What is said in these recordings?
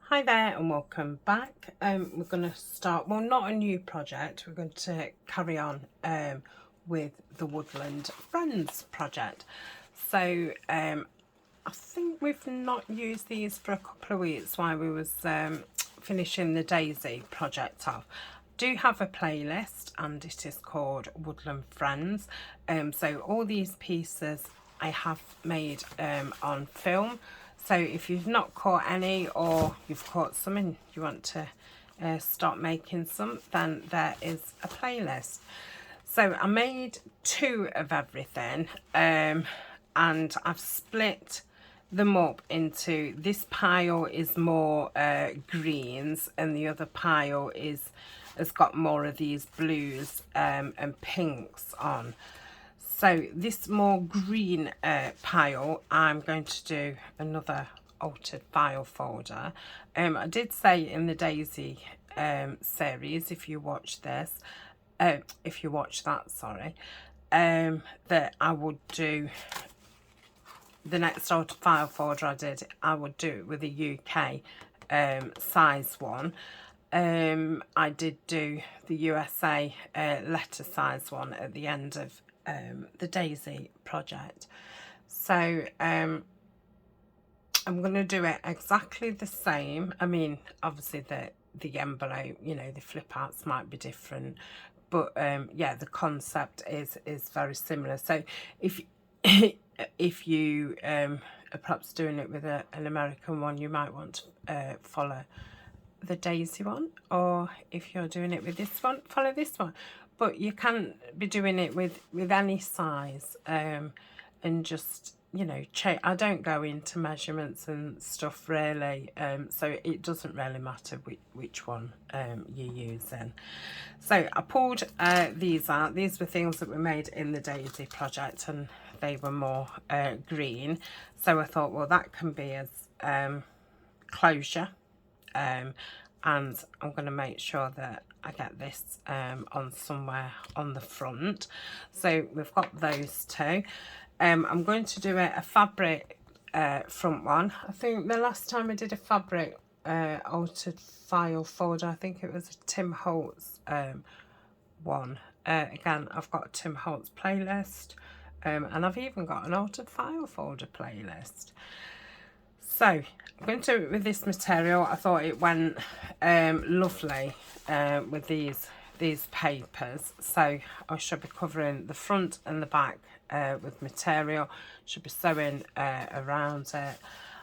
Hi there and welcome back. We're going to start, well, not a new project, we're going to carry on with the Woodland Friends project. So I think we've not used these for a couple of weeks while we was finishing the Daisy project off. Do have a playlist and it is called Woodland Friends. So all these pieces I have made on film. So if you've not caught any, or you've caught some and you want to start making some, then there is a playlist. So I made two of everything, and I've split them up into, this pile is more greens and the other pile has got more of these blues and pinks on. So this more green pile, I'm going to do another altered file folder. I did say in the Daisy series, if you watch this, if you watch that, sorry, that I would do the next altered file folder I would do it with a UK size one. I did do the USA letter size one at the end of the Daisy project. So I'm going to do it exactly the same. I mean, obviously the envelope, you know, the flip outs might be different, but yeah, the concept is very similar. So if if you are perhaps doing it with an American one, you might want to follow the Daisy one, or if you're doing it with this one, follow this one. But you can be doing it with any size, and just, you know, I don't go into measurements and stuff really, so it doesn't really matter which one you're using. So I pulled these out. These were things that were made in the Daisy project and they were more green, so I thought, well, that can be as closure, and I'm going to make sure that I get this on somewhere on the front. So we've got those two. I'm going to do a fabric front one. I think the last time I did a fabric altered file folder, I think it was a Tim Holtz one. Again, I've got a Tim Holtz playlist, and I've even got an altered file folder playlist. So I'm going to do it with this material. I thought it went lovely with these papers. So I should be covering the front and the back with material. Should be sewing around it.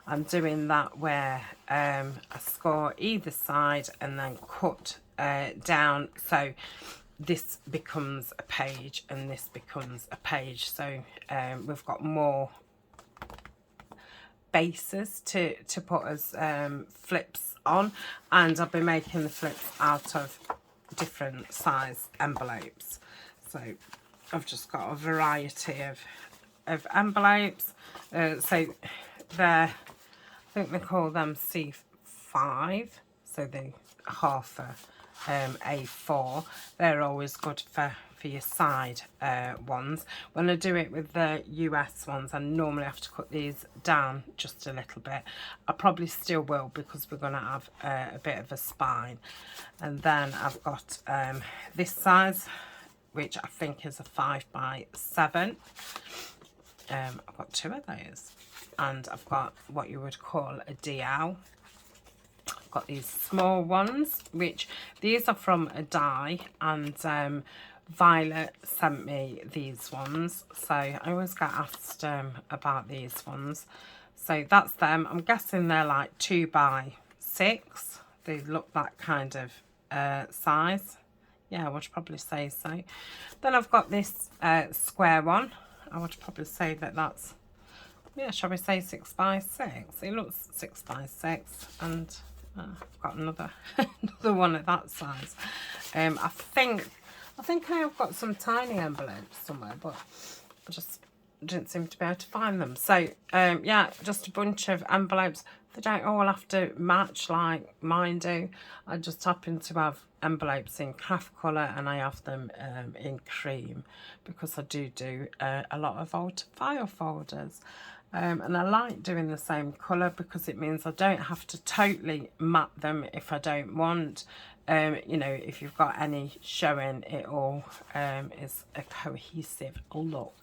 I'm doing that where I score either side and then cut down, so this becomes a page and this becomes a page. So we've got more bases to put as flips on, and I'll be making the flips out of different size envelopes. So I've just got a variety of envelopes. So they're, I think they call them C5, so they half a A4. They're always good for your side ones. When I do it with the US ones, I normally have to cut these down just a little bit. I probably still will, because we're going to have a bit of a spine. And then I've got this size, which I think is a 5x7. I've got two of those, and I've got what you would call a DL. I've got these small ones, which these are from a die, and Violet sent me these ones, so I always get asked about these ones. So that's them. I'm guessing they're like 2x6. They look that kind of size. Yeah, I would probably say so. Then I've got this square one. I would probably say that that's, yeah, shall we say 6x6? It looks 6x6, and I've got another another one of that size. I think I have got some tiny envelopes somewhere, but I just didn't seem to be able to find them. So yeah, just a bunch of envelopes. They don't all have to match like mine do. I just happen to have envelopes in craft colour, and I have them in cream, because I do a lot of old file folders. And I like doing the same colour because it means I don't have to totally matte them if I don't want. You know, if you've got any showing, it all is a cohesive look.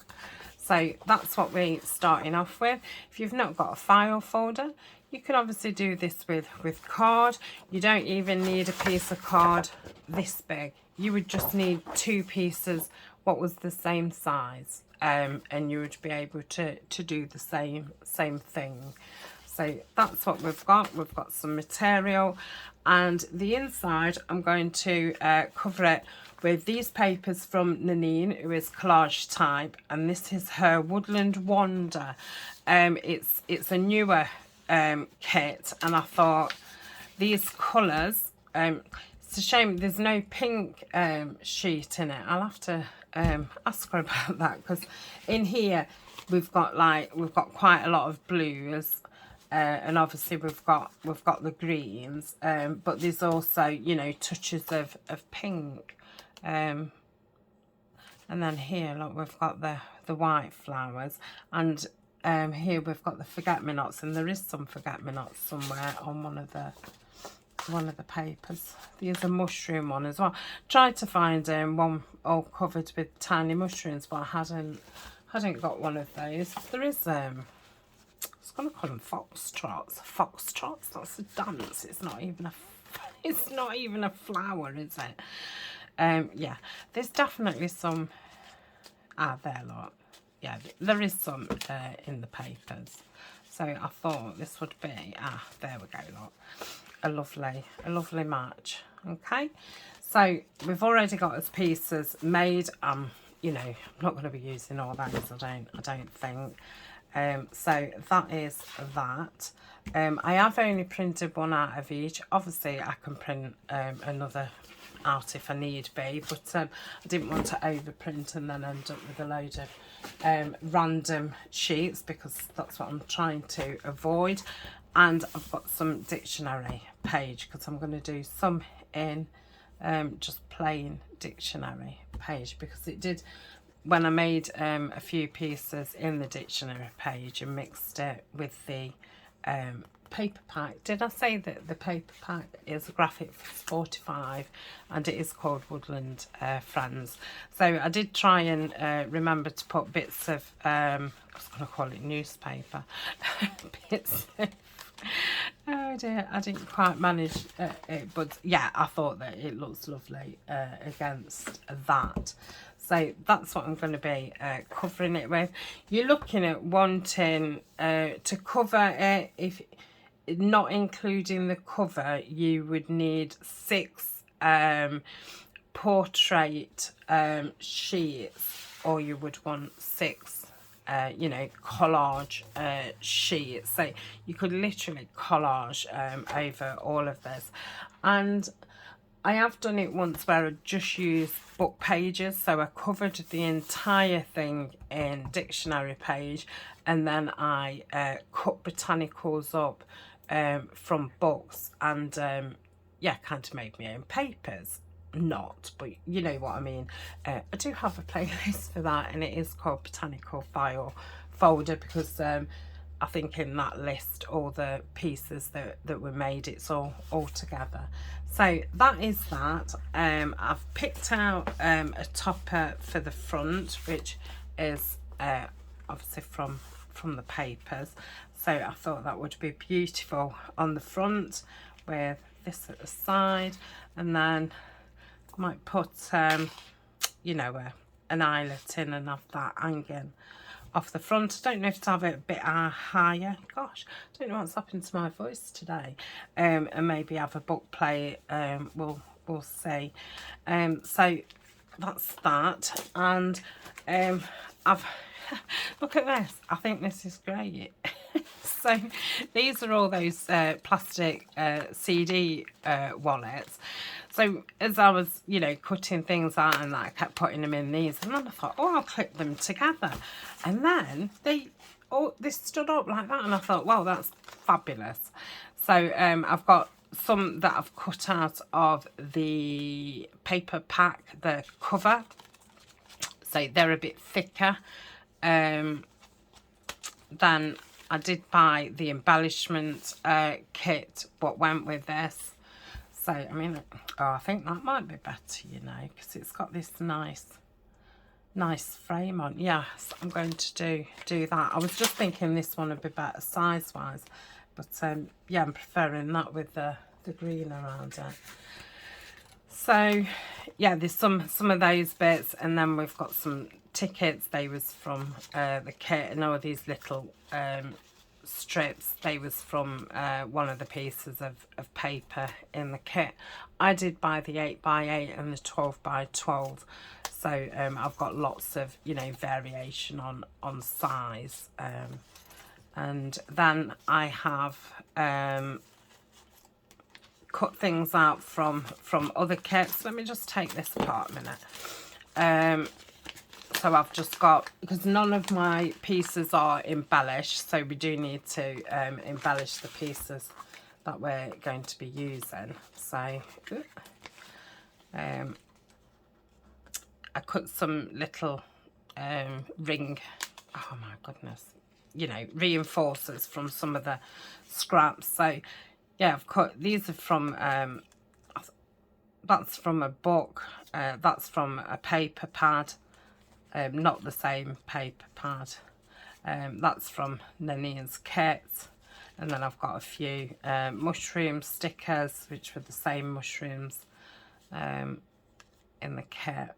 So that's what we're starting off with. If you've not got a file folder, you can obviously do this with card. You don't even need a piece of card this big. You would just need 2 pieces what was the same size, and you would be able to do the same thing. So that's what we've got. We've got some material, and the inside I'm going to cover it with these papers from Nanine, who is collage type, and this is her Woodland Wander. It's a newer kit, and I thought these colours, it's a shame there's no pink sheet in it. I'll have to ask her about that, because in here we've got quite a lot of blues, and obviously we've got the greens, but there's also, you know, touches of pink, and then here, look, we've got the white flowers, and here we've got the forget-me-nots, and there is some forget-me-nots somewhere on one of the papers. There's a mushroom one as well. Tried to find one all covered with tiny mushrooms, but I hadn't got one of those. There is I was gonna call them foxtrots. Foxtrots, that's a dance. It's not even a flower, is it? Yeah, there's definitely some. There, look. Yeah, there is some in the papers. So I thought this would be, there we go, look. A lovely match. Okay, so we've already got his pieces made. You know, I'm not going to be using all those, I don't think. So that is that. I have only printed one out of each. Obviously I can print another out if I need be, but I didn't want to overprint and then end up with a load of random sheets, because that's what I'm trying to avoid. And I've got some dictionary page, because I'm going to do some in just plain dictionary page, because it did, when I made a few pieces in the dictionary page and mixed it with the paper pack. Did I say that the paper pack is a graphic 45 and it is called Woodland Friends? So I did try and remember to put bits of, I was going to call it newspaper, bits of, oh dear, I didn't quite manage it, but yeah, I thought that it looks lovely against that. So that's what I'm going to be covering it with. You're looking at wanting to cover it, if not including the cover, you would need 6 portrait sheets, or you would want 6 you know, collage sheets. So you could literally collage over all of this. And I have done it once where I just used book pages, so I covered the entire thing in dictionary page, and then I cut botanicals up from books, and yeah, kind of made my own papers. Not, but you know what I mean. I do have a playlist for that, and it is called Botanical File Folder, because I think in that list all the pieces that were made, it's all together. So that is that. I've picked out a topper for the front, which is obviously from the papers. So I thought that would be beautiful on the front with this at the side, and then I might put you know, an eyelet in and have that hanging off the front. I don't know if to have it a bit higher. Gosh, I don't know what's happened to my voice today. And maybe have a book play. We'll see. So that's that. And I've look at this. I think this is great. So these are all those plastic CD wallets. So as I was, you know, cutting things out and that, I kept putting them in these, and then I thought, oh, I'll clip them together. And then they stood up like that, and I thought, well, that's fabulous. So I've got some that I've cut out of the paper pack, the cover. So they're a bit thicker. then I did buy the embellishment kit what went with this. So I mean, oh, I think that might be better, you know, because it's got this nice frame on. Yes, I'm going to do that. I was just thinking this one would be better size wise, but yeah, I'm preferring that with the green around it. So yeah, there's some of those bits, and then we've got some tickets. They was from the kit, and all these little strips, they was from one of the pieces of paper in the kit. I did buy the 8x8 and the 12x12, so I've got lots of, you know, variation on size, and then I have cut things out from other kits. Let me just take this apart a minute. So I've just got, because none of my pieces are embellished, so we do need to embellish the pieces that we're going to be using. So I cut some little ring, oh my goodness, you know, reinforcers from some of the scraps. So yeah, I've cut, these are from, that's from a book, that's from a paper pad. Not the same paper pad. That's from Nanine's kit. And then I've got a few mushroom stickers, which were the same mushrooms in the kit.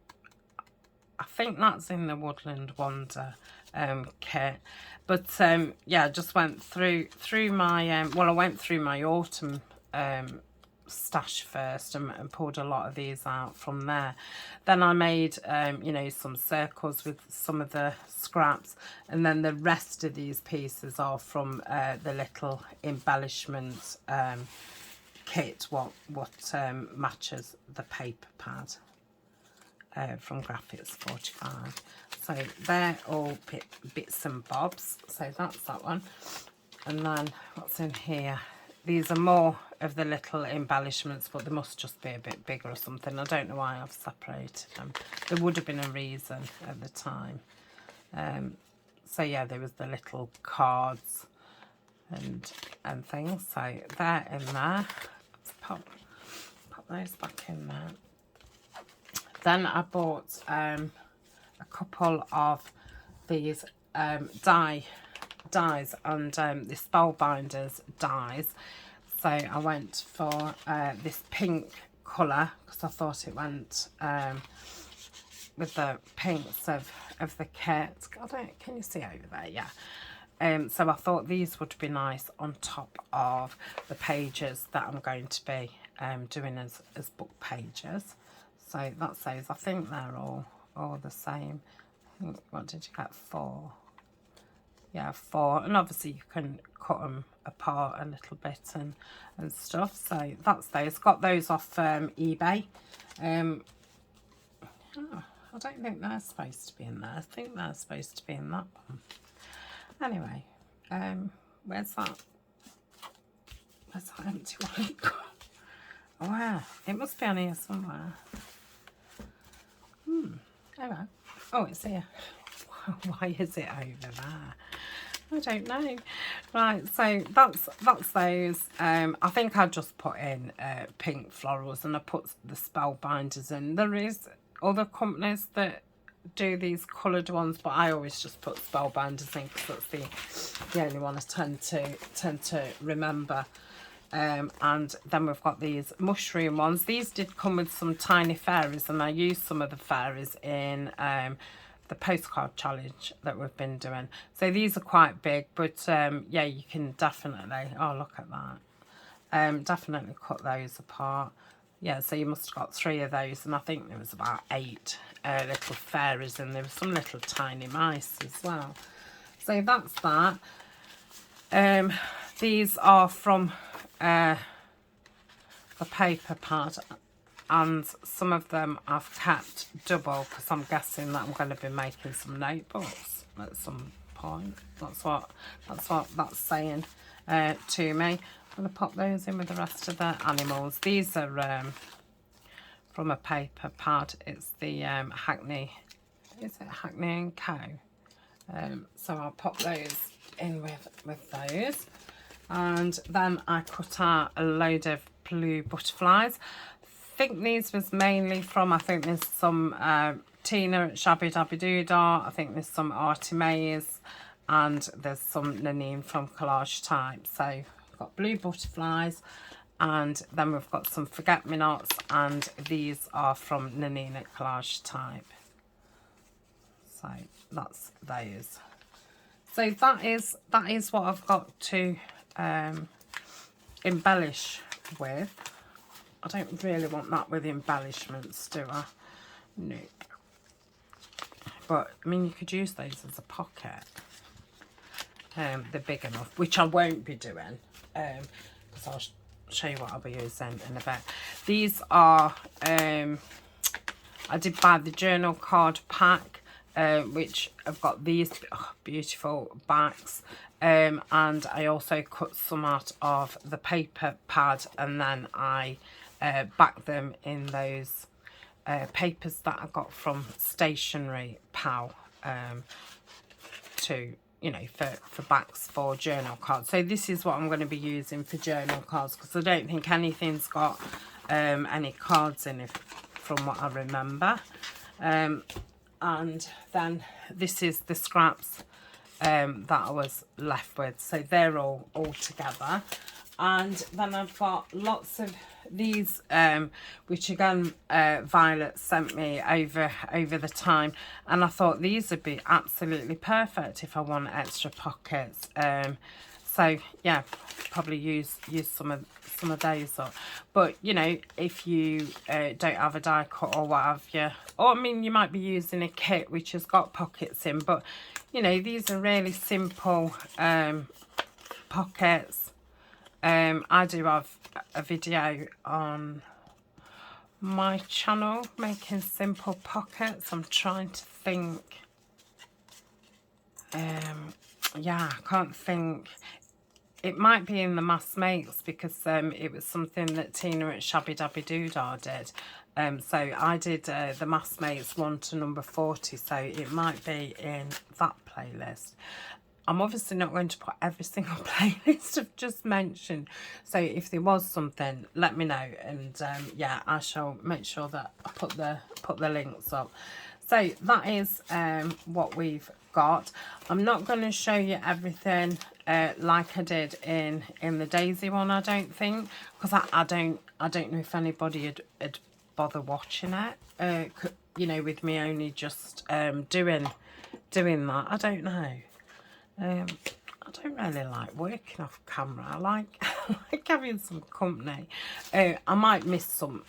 I think that's in the Woodland Wonder kit. But yeah, I just went through my, well, I went through my autumn stash first and pulled a lot of these out from there. Then I made you know, some circles with some of the scraps, and then the rest of these pieces are from the little embellishment kit what matches the paper pad from Graphics 45. So they're all bits and bobs, so that's that one. And then what's in here? These are more of the little embellishments, but they must just be a bit bigger or something. I don't know why I've separated them. There would have been a reason at the time. So yeah, there was the little cards and things. So they're in there. Let's pop those back in there. Then I bought a couple of these dies and the Spellbinders dies. So I went for this pink colour because I thought it went with the pinks of the kit. Can you see over there? Yeah. So I thought these would be nice on top of the pages that I'm going to be doing as book pages. So that's those. I think they're all the same. I think, what did you get? 4. Yeah, 4. And obviously you can cut them apart a little bit and stuff. So that's those. Got those off eBay. Oh, I don't think they're supposed to be in there. I think they're supposed to be in that one. Anyway, where's that empty one? Oh, yeah, it must be on here somewhere. Anyway. Oh, it's here. Why is it over there? I don't know. Right, so that's those. I think I just put in pink florals, and I put the Spellbinders in. There is other companies that do these coloured ones, but I always just put Spellbinders in because that's the only one I tend to remember. And then we've got these mushroom ones. These did come with some tiny fairies, and I used some of the fairies in the postcard challenge that we've been doing. So these are quite big, but yeah, you can definitely, oh, look at that, definitely cut those apart. Yeah, so you must have got 3 of those, and I think there was about 8 little fairies, and there were some little tiny mice as well. So that's that. These are from the paper pad, and some of them I've kept double because I'm guessing that I'm going to be making some notebooks at some point. That's what that's saying to me. I'm going to pop those in with the rest of the animals. These are from a paper pad. It's the Hackney, is it Hackney and Co? So I'll pop those in with those. And then I cut out a load of blue butterflies. I think these was mainly from, I think there's some Tina at Shabby Dabby Doodah. I think there's some Artie Mays, and there's some Nanine from Collage Type. So I've got blue butterflies, and then we've got some forget-me-nots, and these are from Nanine at Collage Type. So that's those. So that is what I've got to embellish with. I don't really want that with embellishments, do I? No. But I mean, you could use those as a pocket. They're big enough, which I won't be doing, because I'll show you what I'll be using in a bit. These are I did buy the journal card pack, which I've got these beautiful backs, and I also cut some out of the paper pad, and then I backed them in those papers that I got from Stationery Pal, to, you know, for backs for journal cards. So this is what I'm going to be using for journal cards, because I don't think anything's got any cards in it from what I remember. And then this is the scraps that I was left with. So they're all together. And then I've got lots of these, which again Violet sent me over the time, and I thought these would be absolutely perfect if I want extra pockets. So yeah, probably use some of those up. But you know, if you don't have a die cut or what have you, or I mean, you might be using a kit which has got pockets in, but you know, these are really simple pockets. I do have a video on my channel making simple pockets. I'm trying to think. Yeah, I can't think. It might be in the mass makes, because it was something that Tina at Shabby Dabby Doodah did. So I did the mass mates 1 to number 40, so it might be in that playlist. I'm obviously not going to put every single playlist I've just mentioned. So if there was something, let me know, and yeah, I shall make sure that I put the links up. So that is what we've got. I'm not going to show you everything like I did in the Daisy one, I don't think, because I don't know if anybody would bother watching it. You know, with me only just doing that. I don't know. I don't really like working off camera. I like having some company. I might miss some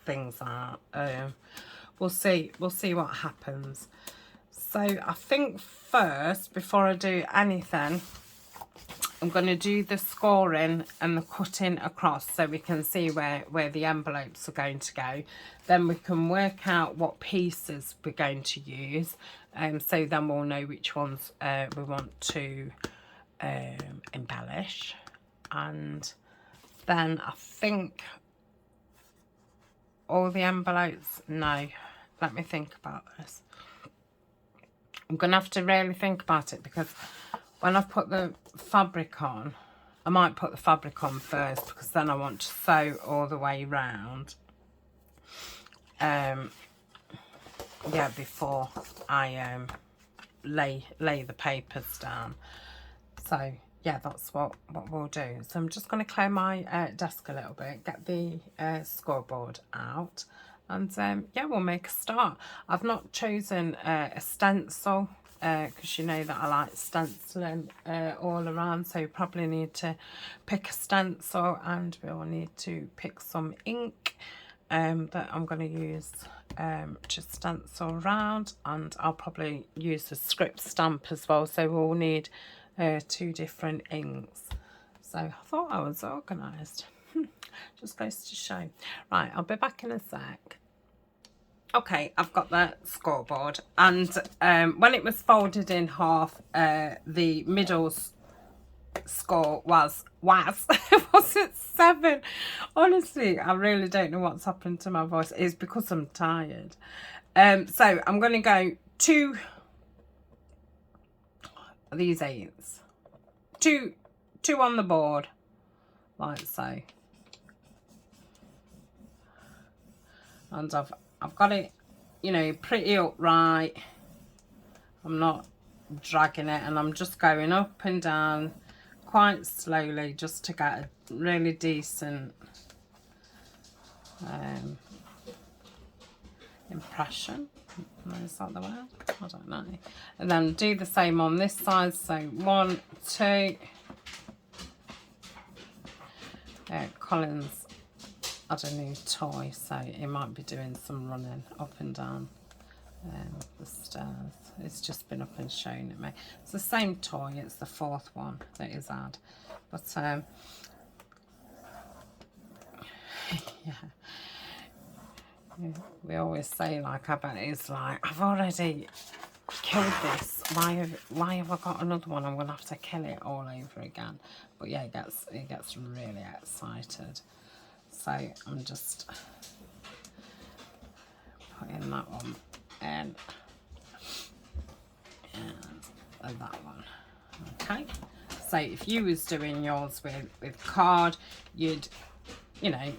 things out. We'll see what happens. So I think first, before I do anything, I'm going to do the scoring and the cutting across, so we can see where the envelopes are going to go. Then we can work out what pieces we're going to use, so then we'll know which ones we want to embellish. And then I think all the envelopes, no, let me think about this. I'm going to have to really think about it, because when I've put the fabric on, I might put the fabric on first, because then I want to sew all the way round. Yeah, before I lay the papers down. So yeah, that's what we'll do. So I'm just going to clear my desk a little bit, get the scoreboard out, and yeah, we'll make a start. I've not chosen a stencil, because you know that I like stenciling all around, so you probably need to pick a stencil, and we'll need to pick some ink that I'm going to use to stencil around, and I'll probably use a script stamp as well, so we'll need 2 different inks. So I thought I was organised. Just goes to show. Right, I'll be back in a sec. Okay, I've got the scoreboard, and when it was folded in half, the middle score was it 7? Honestly, I really don't know what's happened to my voice. It's because I'm tired. So I'm going to go 2 these 8s. Two on the board, like so. And I've got it, you know, pretty upright. I'm not dragging it, and I'm just going up and down quite slowly just to get a really decent impression. Is that the word? I don't know. And then do the same on this side. So 1, 2. Colin's had a new toy, so he might be doing some running up and down the stairs. It's just been up and showing it me. It's the same toy. It's the 4th one that he's had. But yeah. We always say, like, I bet it's like, I've already killed this. Why have I got another one? I'm gonna have to kill it all over again. But yeah, he gets really excited. So I'm just putting that one in and that one. Okay. So if you was doing yours with card, you'd, you know,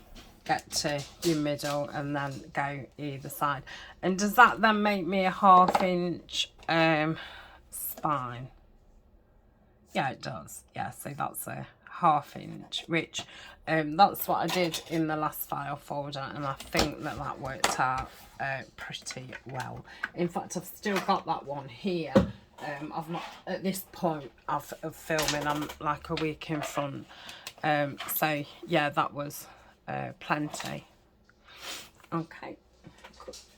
get to your middle and then go either side. And does that then make me a 1/2 inch spine? Yeah, it does. Yeah, so that's a 1/2 inch, which that's what I did in the last file folder, and I think that worked out pretty well. In fact, I've still got that one here. I've not, at this point of filming, I'm like a week in front. So yeah, that was plenty. Okay,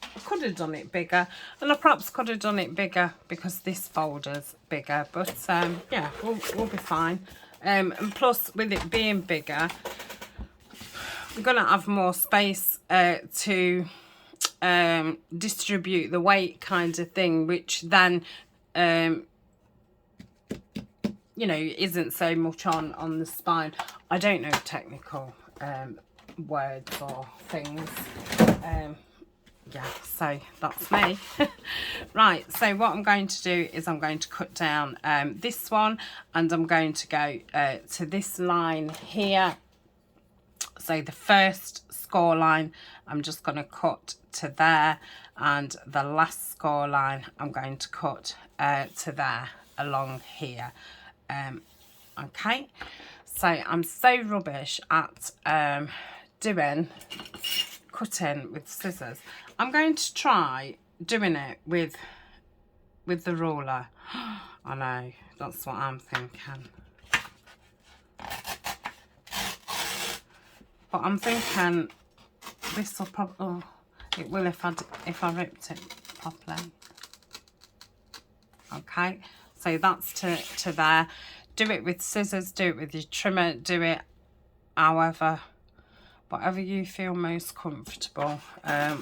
I could have done it bigger, and I perhaps could have done it bigger because this folder's bigger, but yeah, we'll be fine. And plus, with it being bigger, we're gonna have more space to distribute the weight, kind of thing, which then you know, isn't so much on the spine. I don't know technical words or things. Yeah, so that's me. Right, so what I'm going to do is I'm going to cut down this one, and I'm going to go to this line here. So the first score line, I'm just going to cut to there, and the last score line I'm going to cut to there along here. Okay, so I'm so rubbish at cutting with scissors. I'm going to try doing it with the ruler. I know, that's what I'm thinking. But I'm thinking this will probably, oh, it will if I ripped it properly. Okay, so that's to there. Do it with scissors, do it with your trimmer, do it however, whatever you feel most comfortable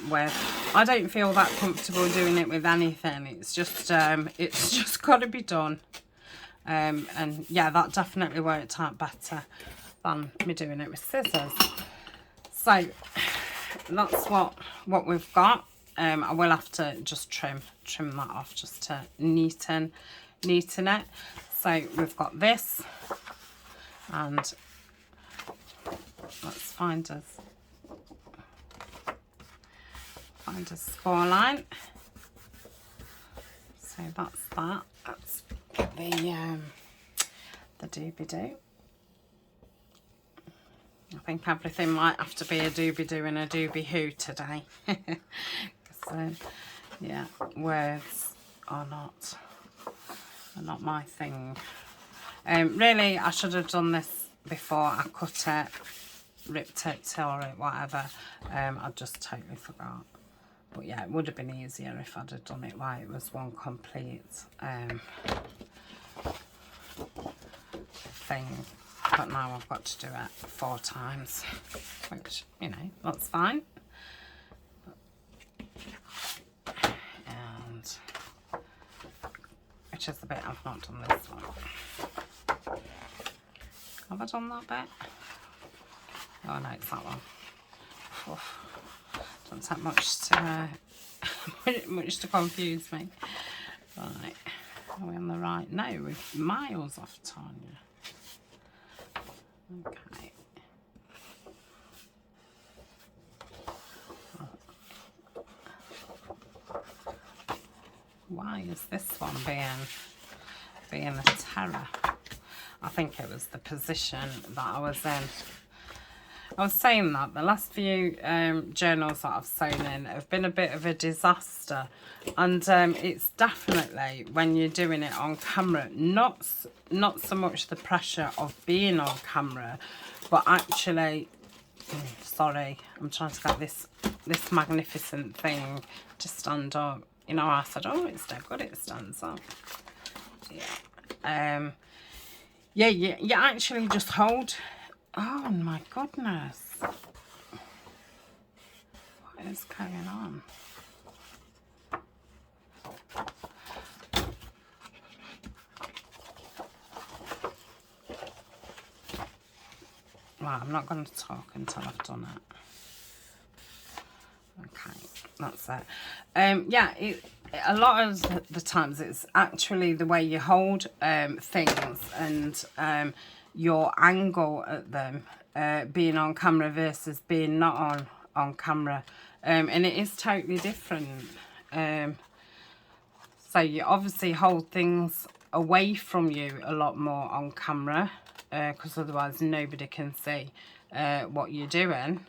with. I don't feel that comfortable doing it with anything. It's just got to be done. And yeah, that definitely worked out better than me doing it with scissors. So that's what we've got. I will have to just trim that off just to neaten it. So we've got this, and let's find a score line. So that's that. Let's get the doobie-doo. I think everything might have to be a doobie-doo and a doobie-hoo today. So, yeah, words are not my thing. Really, I should have done this before I cut it, ripped it, tore it, whatever. I just totally forgot. But yeah, it would have been easier if I'd have done it while it was one complete thing. But now I've got to do it 4 times, which, you know, that's fine. And which is the bit I've not done this one. Have I done that bit? Oh no, it's that one. Oof. Doesn't take much to confuse me. Right. Are we on the right? No, we're miles off Tania. Okay. Why is this one being a terror? I think it was the position that I was in. I was saying that the last few journals that I've sewn in have been a bit of a disaster, and it's definitely when you're doing it on camera, not so much the pressure of being on camera, but actually, sorry, I'm trying to get this magnificent thing to stand up. You know, I said, oh, it's dead good, it stands up. Yeah. Yeah, you actually just hold. Oh my goodness. What is going on? Well, I'm not going to talk until I've done it. Okay, that's it. Yeah, a lot of the times it's actually the way you hold things and your angle at them, being on camera versus being not on camera, and it is totally different. So you obviously hold things away from you a lot more on camera, because otherwise nobody can see what you're doing.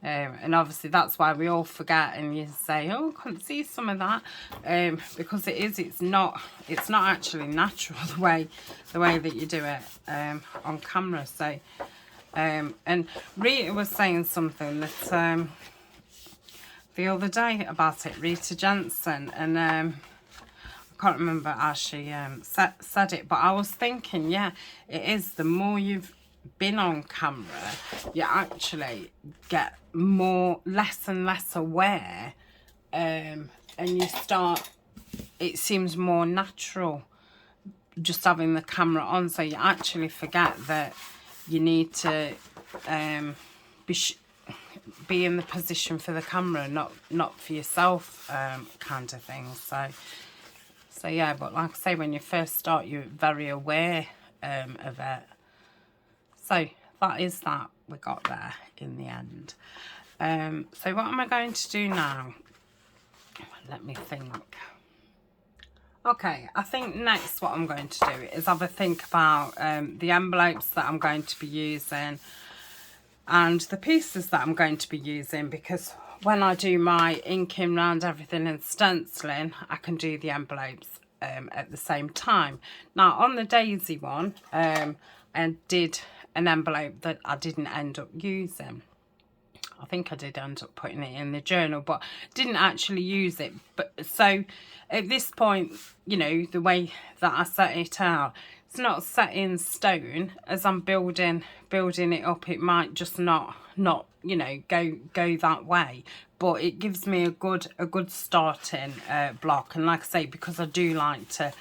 And obviously that's why we all forget, and you say, oh, I couldn't see some of that, because it's not actually natural the way that you do it on camera. So and Rita was saying something that the other day about it, Rita Jensen, and I can't remember how she said it, but I was thinking, yeah, it is, the more you've been on camera, you actually get less and less aware, and you start, it seems more natural just having the camera on, so you actually forget that you need to be in the position for the camera, not for yourself, kind of thing. So yeah, but like I say, when you first start, you're very aware of it. So that is that we got there in the end. So what am I going to do now? Let me think. Okay, I think next what I'm going to do is have a think about the envelopes that I'm going to be using and the pieces that I'm going to be using, because when I do my inking around everything and stenciling, I can do the envelopes at the same time. Now on the daisy one, I did an envelope that I didn't end up using. I think I did end up putting it in the journal, but didn't actually use it. But so at this point, you know, the way that I set it out, it's not set in stone. As I'm building it up, it might just not you know, go that way. But it gives me a good starting block. And like I say, because I do like to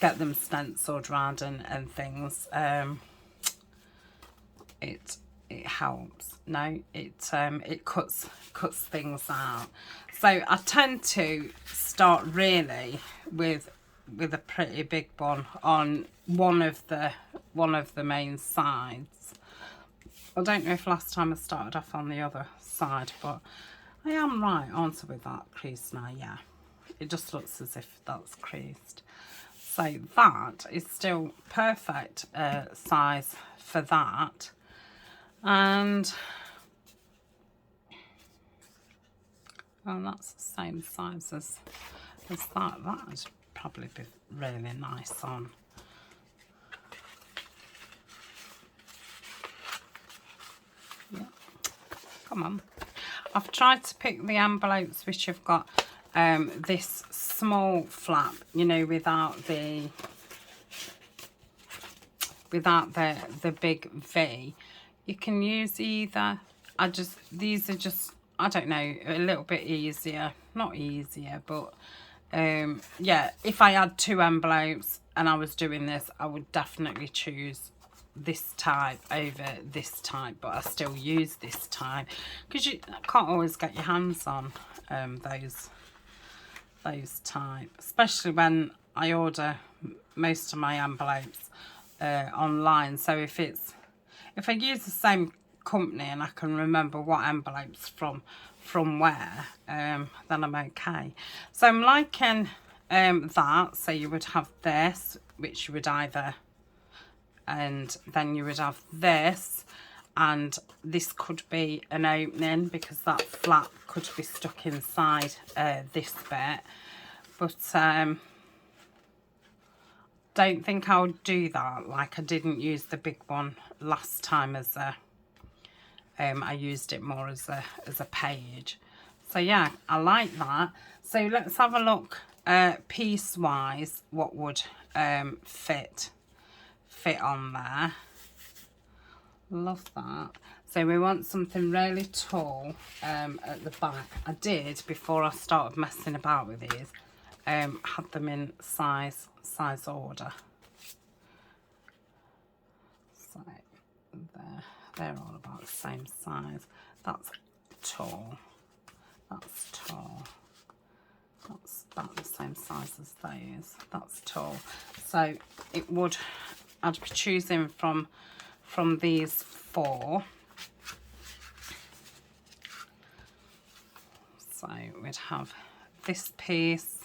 get them stenciled around and things, it helps. No, it cuts things out. So I tend to start really with a pretty big one on one of the main sides. I don't know if last time I started off on the other side, but I am right, aren't I, with that crease now? Yeah, it just looks as if that's creased. So that is still perfect size for that. And well, that's the same size as that. That would probably be really nice on. Yeah, come on. I've tried to pick the envelopes which have got this small flap, you know, without the big V. You can use either. These are just, I don't know, a little bit easier. Not easier, but yeah, if I had two envelopes and I was doing this, I would definitely choose this type over this type, but I still use this type because you can't always get your hands on those type, especially when I order most of my envelopes online, so if I use the same company and I can remember what envelopes from where, then I'm okay. So I'm liking that. So you would have this, which you would either, and then you would have this, and this could be an opening because that flap could be stuck inside this bit, but don't think I'll do that. Like, I didn't use the big one last time as a I used it more as a page. So yeah, I like that. So let's have a look piece wise what would fit on there. Love that. So we want something really tall at the back. I did, before I started messing about with these, had them in size order. So they're all about the same size. That's tall. That's tall. That's about the same size as those. That's tall. So it would, I'd be choosing from these 4. So we'd have this piece,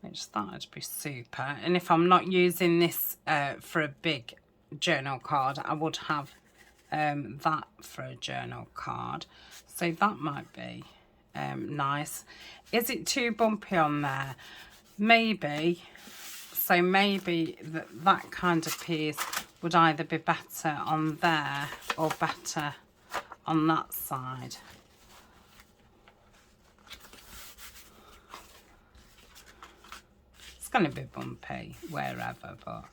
which that would be super. And if I'm not using this for a big journal card, I would have that for a journal card. So that might be nice. Is it too bumpy on there? Maybe. So maybe that kind of piece would either be better on there or better on that side. It's going to be bumpy wherever, but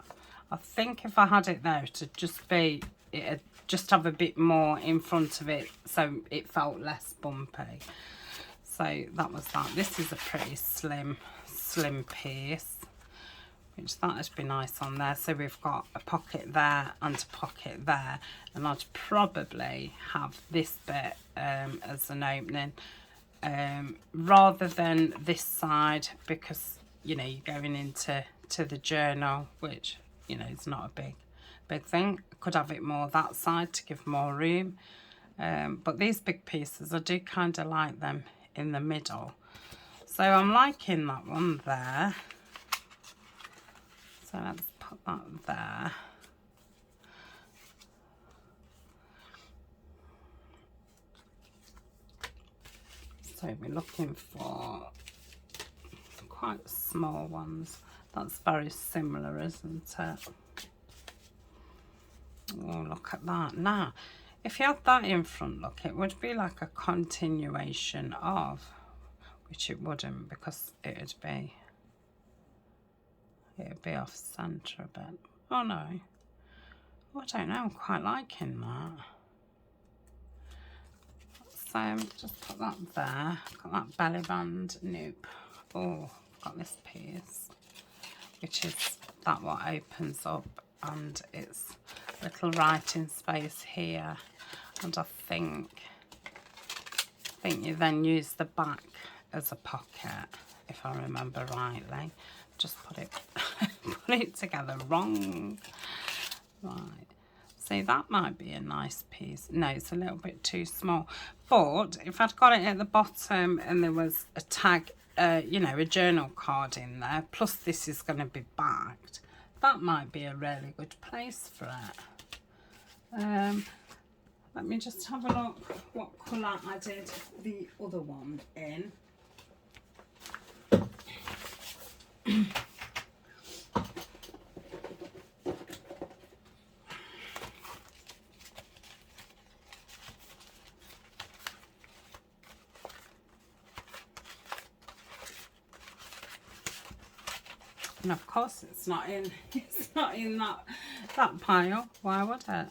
I think if I had it there to just be, it'd just have a bit more in front of it so it felt less bumpy. So that was that. This is a pretty slim piece, which that would be nice on there. So we've got a pocket there and a pocket there, and I'd probably have this bit as an opening rather than this side, because you know you're going into the journal, which you know is not a big thing. I could have it more that side to give more room, but these big pieces, I do kind of like them in the middle. So I'm liking that one there. So let's put that there. So we're looking for quite small ones. That's very similar, isn't it? Oh, look at that. Now, if you had that in front, look, it would be like a continuation of, which it wouldn't, because it'd be off centre a bit. Oh no. Oh, I don't know, I'm quite liking that. So just put that there. Got that belly band. Nope. Oh, got this piece, which is that what opens up, and it's little writing space here, and I think you then use the back as a pocket, if I remember rightly. Just put it together wrong. Right, see, that might be a nice piece. No, it's a little bit too small, but if I'd got it at the bottom and there was a tag, you know, a journal card in there, plus this is going to be backed, that might be a really good place for it. Let me just have a look what colour I did the other one in. And of course it's not in that pile. Why would it?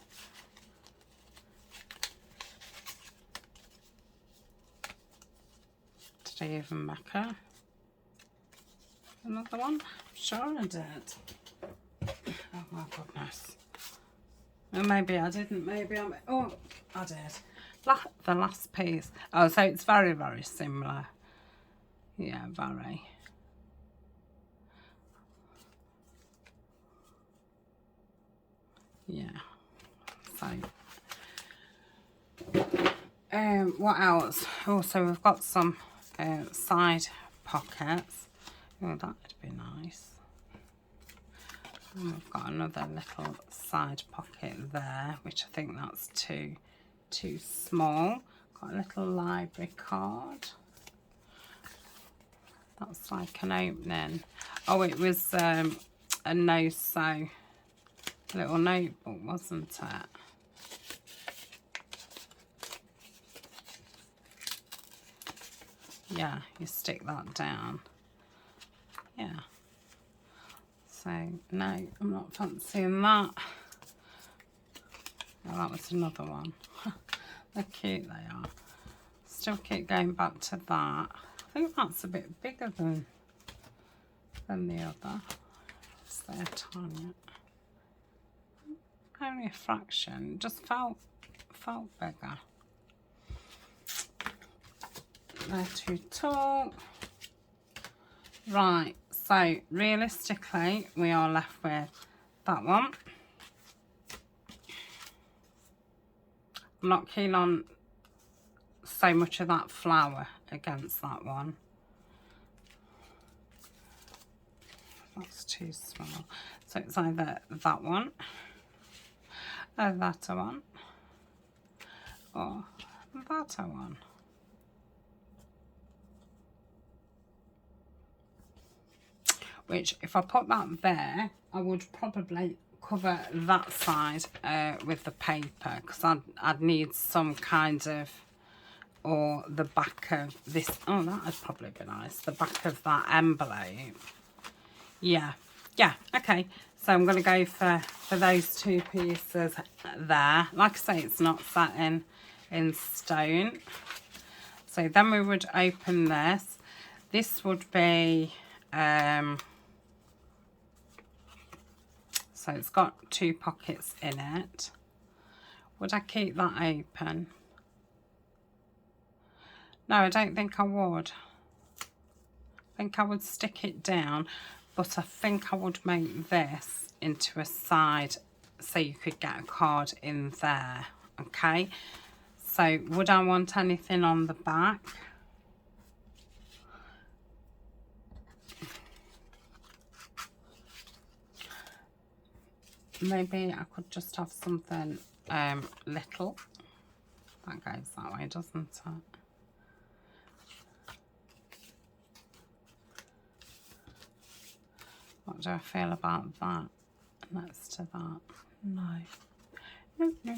Did I even make another one? I'm sure I did. Oh my goodness. Well, maybe I didn't. Maybe I did. The last piece. Oh, so it's very, very similar. Yeah, very. Yeah. So, what else? Also, we've got some side pockets. Oh, that'd be nice. And we've got another little side pocket there, which I think that's too small. Got a little library card. That's like an opening. Oh, it was a no-sew little notebook, wasn't it? Yeah, you stick that down. Yeah. So, no, I'm not fancying that. Oh, that was another one. They're cute, they are. Still keep going back to that. I think that's a bit bigger than the other. It's there, Tania. Only a fraction. Just felt bigger. They're too tall. Right, so realistically, we are left with that one. I'm not keen on so much of that flower against that one. That's too small. So it's either that one, or that one, or that one. Which, if I put that there, I would probably cover that side with the paper, because I'd need some kind of, or the back of this. Oh, that would probably be nice. The back of that envelope. Yeah, okay. So I'm going to go for those two pieces there. Like I say, it's not set in stone. So then we would open this. This would be, so it's got 2 pockets in it. Would I keep that open? No, I don't think I would. I think I would stick it down, but I think I would make this into a side so you could get a card in there, okay? So would I want anything on the back? Maybe I could just have something little. That goes that way, doesn't it? What do I feel about that next to that? No. No.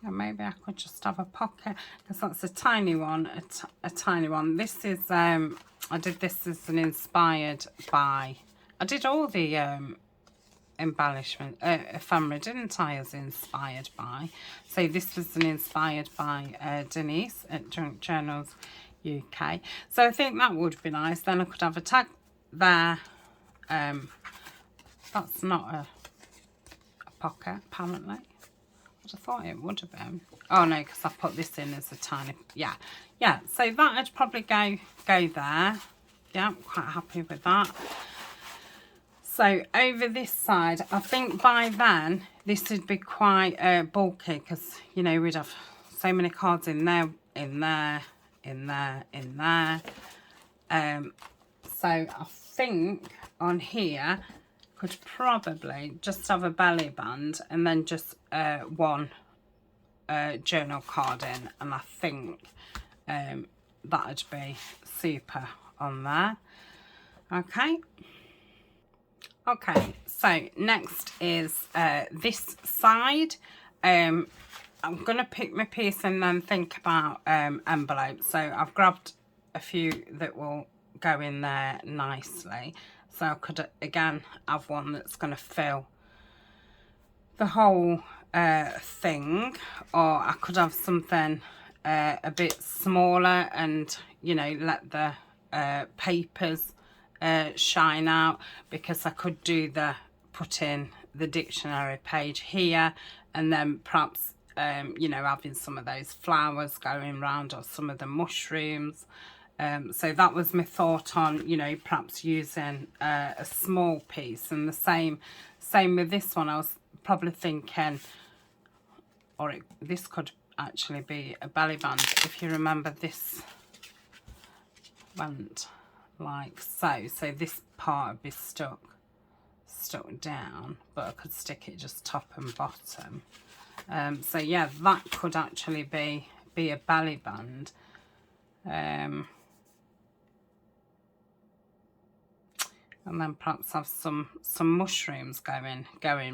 Yeah, maybe I could just have a pocket, because that's a tiny one, a tiny one. This is, I did this as an inspired by, I did all the embellishment, ephemera, didn't I, as inspired by. So this was an inspired by Denise at Junk Journals UK. So I think that would be nice. Then I could have a tag there. That's not a pocket, apparently. I thought it would have been. Oh no, because I put this in as a tiny, yeah. So that'd probably go there. Yeah, I'm quite happy with that. So over this side, I think by then this would be quite bulky, because you know we'd have so many cards in there. So I think on here could probably just have a belly band and then just one journal card in, and I think that'd be super on there. Okay, so next is this side. I'm going to pick my piece and then think about envelopes. So I've grabbed a few that will go in there nicely. So I could, again, have one that's going to fill the whole thing. Or I could have something a bit smaller and, you know, let the papers shine out. Because I could do put in the dictionary page here. And then perhaps, you know, having some of those flowers going round, or some of the mushrooms So that was my thought on, you know, perhaps using a small piece. And the same with this one. I was probably thinking, or this could actually be a belly band. If you remember, this went like so. So this part would be stuck down, but I could stick it just top and bottom. So yeah, that could actually be a belly band. And then perhaps have some mushrooms going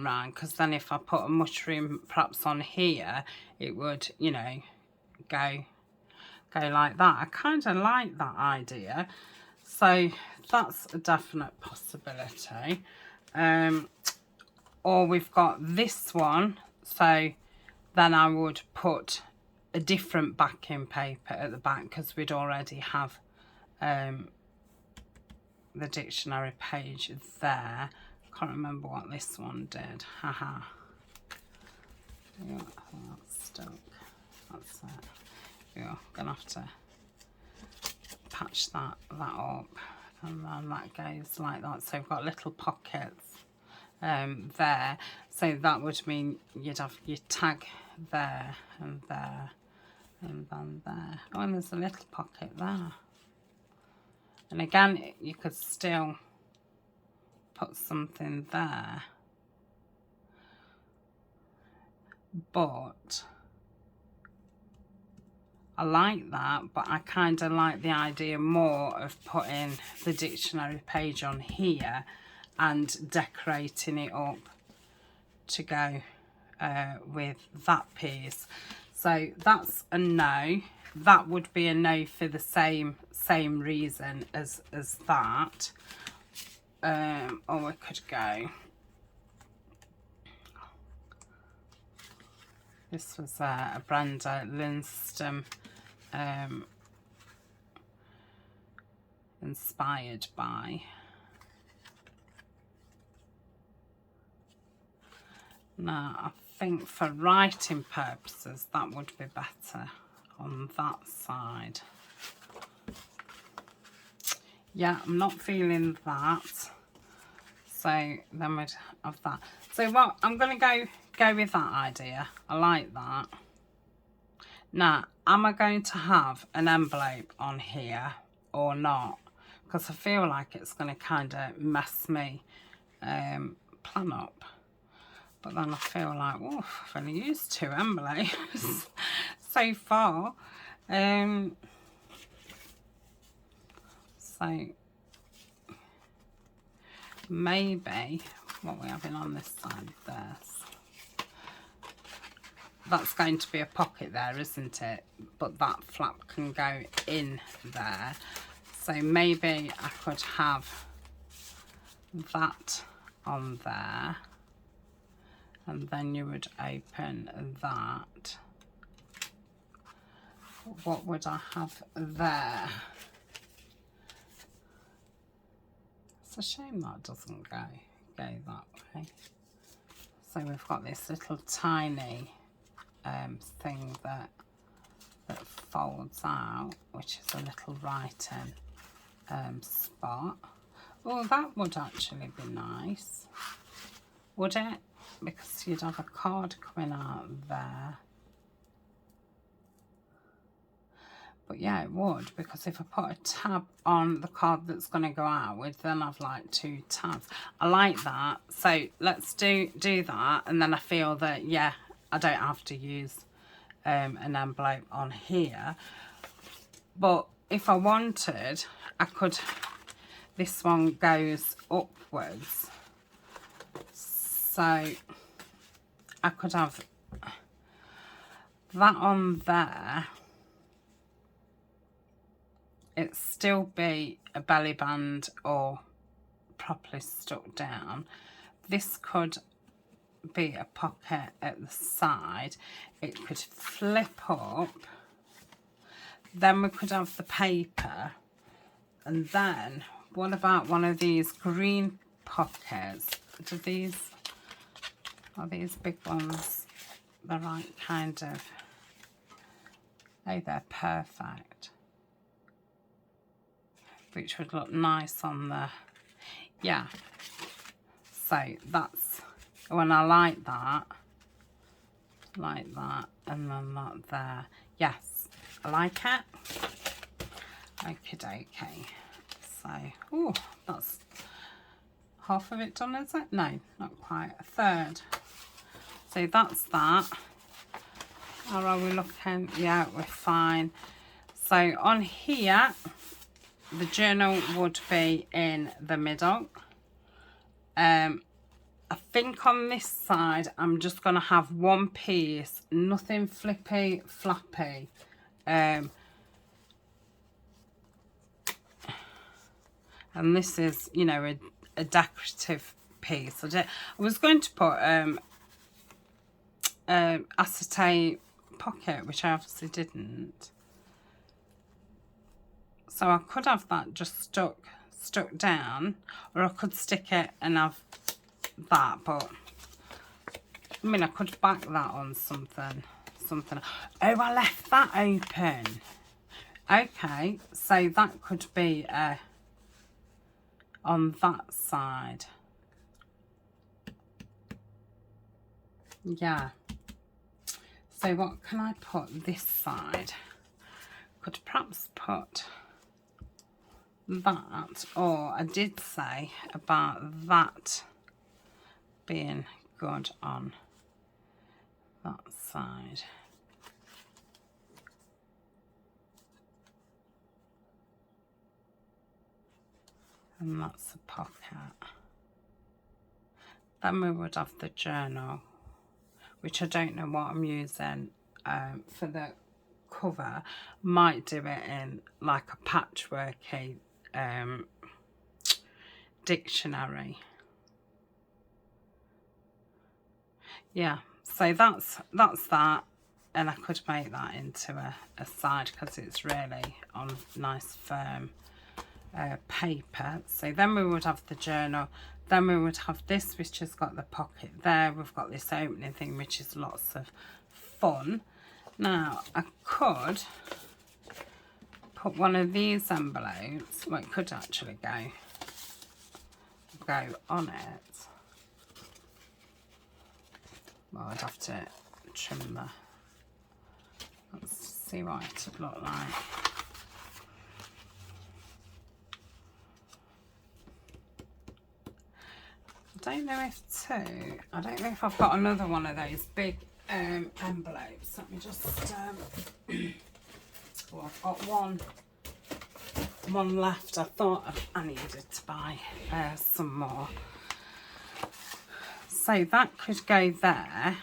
round, because then if I put a mushroom perhaps on here, it would, you know, go like that. I kind of like that idea, so that's a definite possibility. Or we've got this one, so then I would put a different backing paper at the back, because we'd already have the dictionary page there. Can't remember what this one did. Haha. Yeah, I think that's stuck. That's it. Yeah, gonna have to patch that up, and then that goes like that. So we've got little pockets there. So that would mean you'd have your tag there and there, and then there. Oh, and there's a little pocket there. And again, you could still put something there, but I like that, but I kind of like the idea more of putting the dictionary page on here and decorating it up to go with that piece. So that's a no. That would be a no for the same reason as that. Or we could go, this was a Brenda Lindstrom inspired by. Now I think for writing purposes that would be better on that side. Yeah, I'm not feeling that, so then we'd have that. So what, I'm going to go with that idea. I like that. Now, am I going to have an envelope on here or not? Because I feel like it's going to kind of mess me plan up. But then I feel like, oh, I've only used 2 envelopes so far. So maybe what we're having on this side of this, that's going to be a pocket there, isn't it? But that flap can go in there. So maybe I could have that on there, and then you would open that. What would I have there? It's a shame that doesn't go that way. So we've got this little tiny thing that folds out, which is a little writing spot. Oh, that would actually be nice, would it? Because you'd have a card coming out there. But yeah, it would, because if I put a tab on the card that's going to go out with, then I've like 2 tabs. I like that. So let's do that, and then I feel that, yeah, I don't have to use an envelope on here. But if I wanted, I could, this one goes upwards. So I could have that on there. It still be a belly band or properly stuck down. This could be a pocket at the side. It could flip up. Then we could have the paper. And then what about one of these green pockets? Are these big ones the right kind of? Oh, they're perfect. which would look nice on the, yeah. So that's, when I like that, and then that there. Yes, I like it. Okie dokie. So, oh, that's half of it done, is it? No, not quite, a third. So that's that. How are we looking? Yeah, we're fine. So on here, the journal would be in the middle. I think on this side, I'm just going to have one piece, nothing flippy, flappy. And this is, you know, a decorative piece. I was going to put acetate pocket, which I obviously didn't. So I could have that just stuck down, or I could stick it and have that, but I mean, I could back that on something. Oh, I left that open. Okay, so that could be on that side. Yeah. So what can I put this side? Could perhaps put that, or I did say about that being good on that side. And that's the pocket. Then we would have the journal, which I don't know what I'm using for the cover. Might do it in like a patchworky dictionary. Yeah, so that's that, and I could make that into a side because it's really on nice firm paper. So then we would have the journal, then we would have this, which has got the pocket there. We've got this opening thing, which is lots of fun. Now I could put one of these envelopes, well, it could actually go on it. Well, I'd have to trim the, let's see what it would look like. I don't know if I've got another one of those big envelopes. Let me just, well, I've got one left. I thought I needed to buy some more. So that could go there,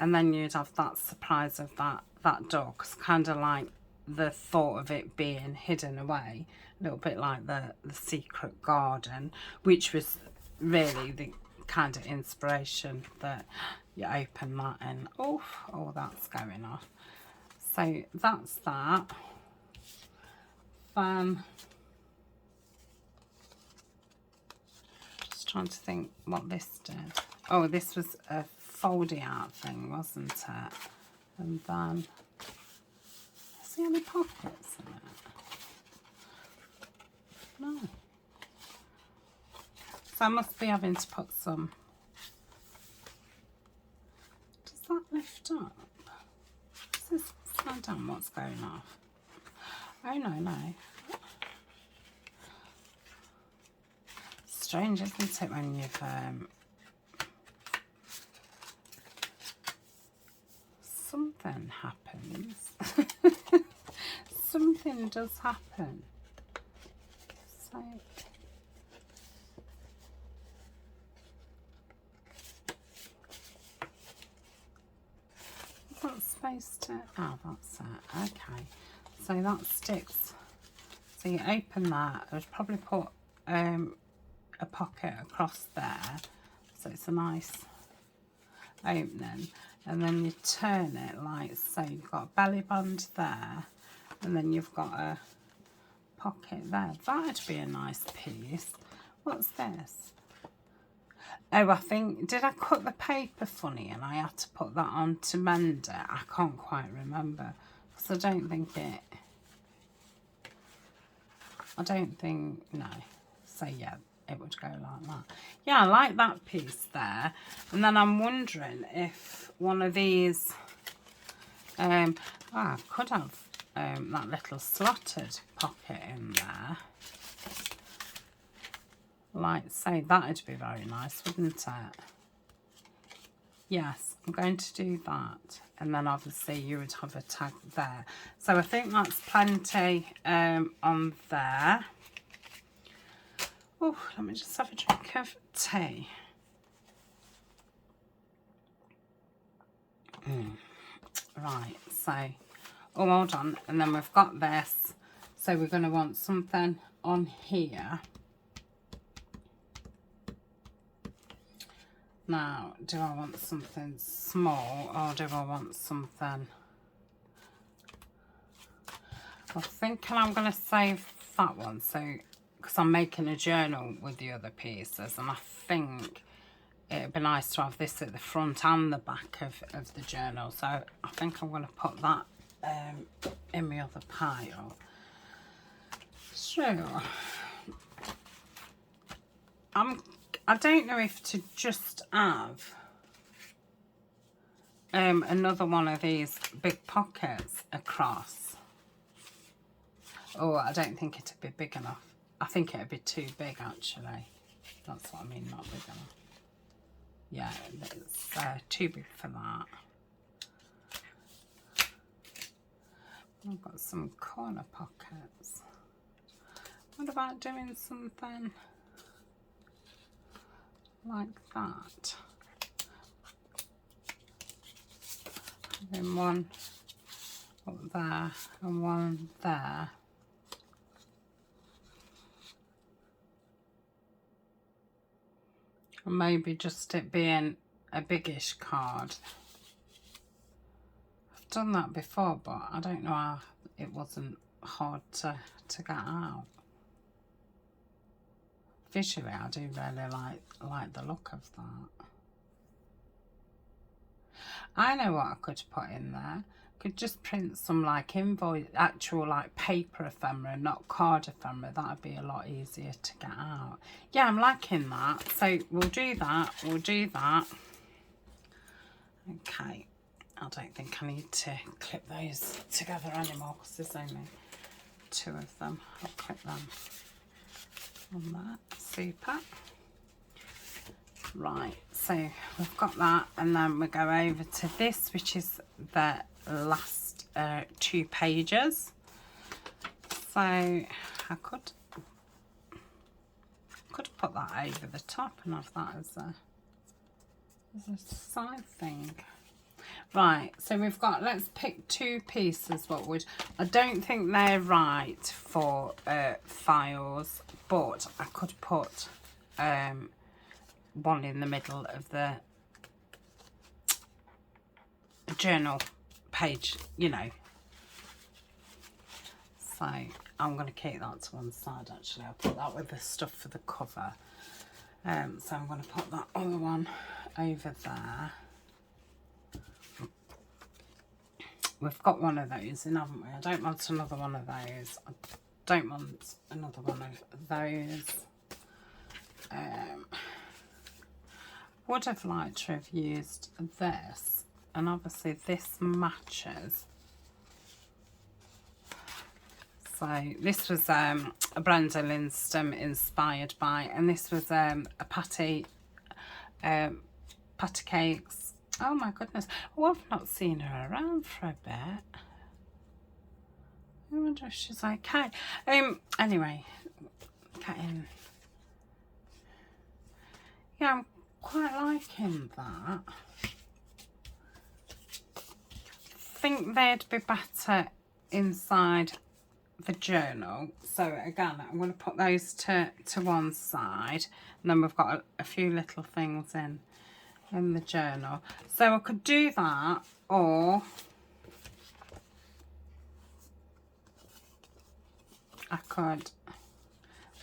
and then you'd have that surprise of that dog. It's kind of like the thought of it being hidden away, a little bit like the secret garden, which was really the kind of inspiration that you open that and oh, that's going off. So that's that. Then just trying to think what this did. Oh, this was a folding out thing, wasn't it? And then see any pockets in it? No. So I must be having to put some. Does that lift up? Does this slide down? What's going off? Oh no. Strange, isn't it, when you've something happens. Something does happen. So is that supposed to, oh, that's it. Okay, so that sticks. So you open that. I would probably put a pocket across there, so it's a nice opening, and then you turn it like so. You've got a belly band there, and then you've got a pocket there. That'd be a nice piece. What's this? Oh, I think, did I cut the paper funny and I had to put that on to mend it? I can't quite remember, because I don't think it, I don't think, no. So yeah, it would go like that. Yeah, I like that piece there. And then I'm wondering if one of these, I could have that little slotted pocket in there. Like, say, that'd be very nice, wouldn't it? Yes, I'm going to do that. And then obviously you would have a tag there. So I think that's plenty on there. Oh, let me just have a drink of tea. Right, so, oh, hold on. And then we've got this. So we're going to want something on here. Now, do I want something small or do I want something... I'm thinking I'm going to save that one, so because I'm making a journal with the other pieces, and I think it'd be nice to have this at the front and the back of the journal. So I think I'm going to put that in my other pile. So I don't know if to just have another one of these big pockets across. Oh, I don't think it'd be big enough. I think it'd be too big, actually. That's what I mean, not big enough. Yeah, it's too big for that. I've got some corner pockets. What about doing something like that? Having one up there and one there. Or maybe just it being a biggish card. I've done that before, but I don't know how it wasn't hard to get out. Visually, I do really like the look of that. I know what I could put in there. Could just print some like actual like paper ephemera, not card ephemera. That'd be a lot easier to get out. Yeah, I'm liking that. So we'll do that. We'll do that. Okay. I don't think I need to clip those together anymore because there's only 2 of them. I'll clip them on that. Super. Right. So we've got that, and then we go over to this, which is the last 2 pages. So I could put that over the top and have that as a side thing. Right, so we've got, let's pick 2 pieces. What would, I don't think they're right for files, but I could put one in the middle of the journal page, you know. So I'm going to keep that to one side. Actually, I'll put that with the stuff for the cover. So I'm going to put that other one over there. We've got one of those in, haven't we? I don't want another one of those. I don't want another one of those. Would have liked to have used this, and obviously this matches. So this was a Brenda Lindstrom inspired by, and this was a patty cakes. Oh my goodness! Oh, I've not seen her around for a bit. I wonder if she's okay. Anyway, getting. Yeah, I'm quite liking that. I think they'd be better inside the journal. So again, I'm going to put those to one side, and then we've got a few little things in the journal. So I could do that, or I could,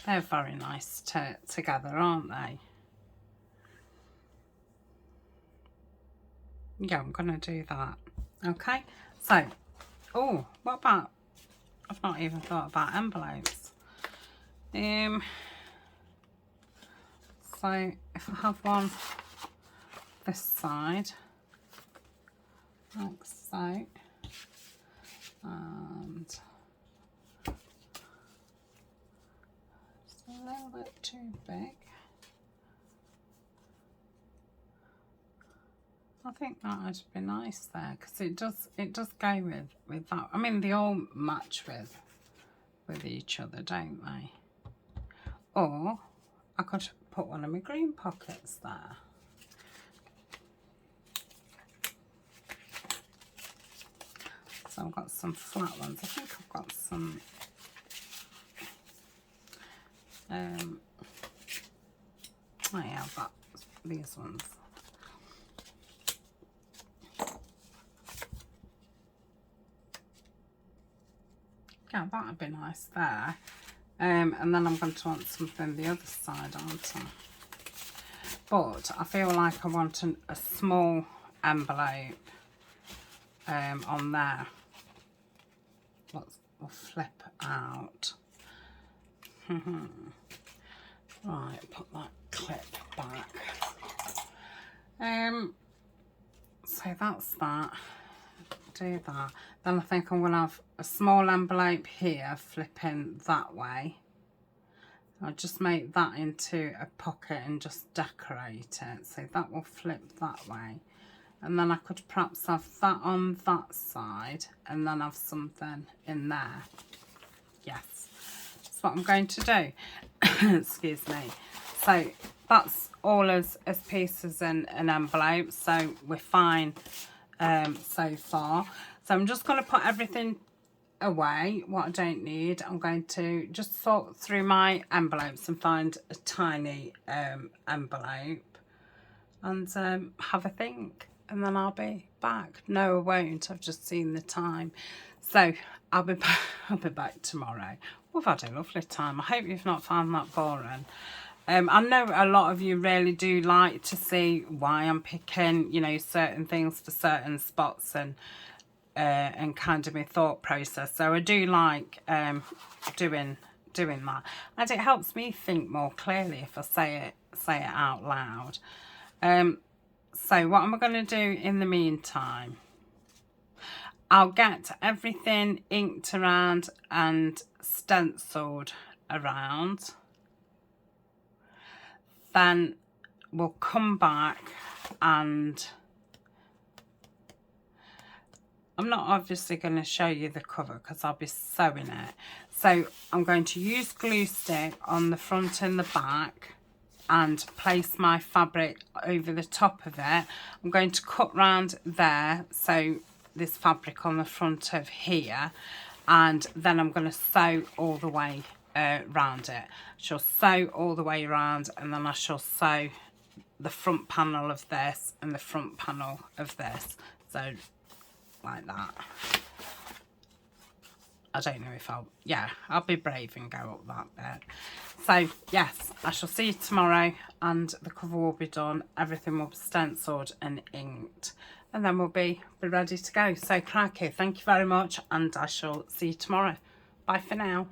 they're very nice together, aren't they? Yeah, I'm going to do that. Okay, so, oh, what about, I've not even thought about envelopes. So if I have one this side, like so, and it's a little bit too big. I think that would be nice there, because it does go with that. I mean, they all match with each other, don't they? Or I could put one of my green pockets there. So I've got some flat ones. I think I've got some oh yeah, I've got these ones. Yeah, that would be nice there. And then I'm going to want something the other side, aren't I? But I feel like I want a small envelope on there. We'll flip out. Right, put that clip back. So that's that. Do that. Then I think I'm going to have a small envelope here flipping that way. I'll just make that into a pocket and just decorate it. So that will flip that way. And then I could perhaps have that on that side and then have something in there. Yes, that's what I'm going to do. Excuse me. So that's all as pieces in an envelope. So we're fine so far. So I'm just going to put everything away, what I don't need. I'm going to just sort through my envelopes and find a tiny envelope and have a think, and then I'll be back. No, I won't. I've just seen the time. So I'll be back tomorrow. We've had a lovely time. I hope you've not found that boring. I know a lot of you really do like to see why I'm picking, you know, certain things for certain spots and kind of my thought process. So I do like doing that, and it helps me think more clearly if I say it out loud. So what am I going to do in the meantime? I'll get everything inked around and stenciled around. Then we'll come back, and I'm not obviously going to show you the cover because I'll be sewing it. So I'm going to use glue stick on the front and the back and place my fabric over the top of it. I'm going to cut round there, so this fabric on the front of here, and then I'm going to sew all the way round it. I shall sew all the way around, and then I shall sew the front panel of this and the front panel of this. So like that. I don't know if I'll be brave and go up that bit. So yes, I shall see you tomorrow, and the cover will be done, everything will be stenciled and inked, and then we'll be ready to go. So crikey, thank you very much, and I shall see you tomorrow. Bye for now.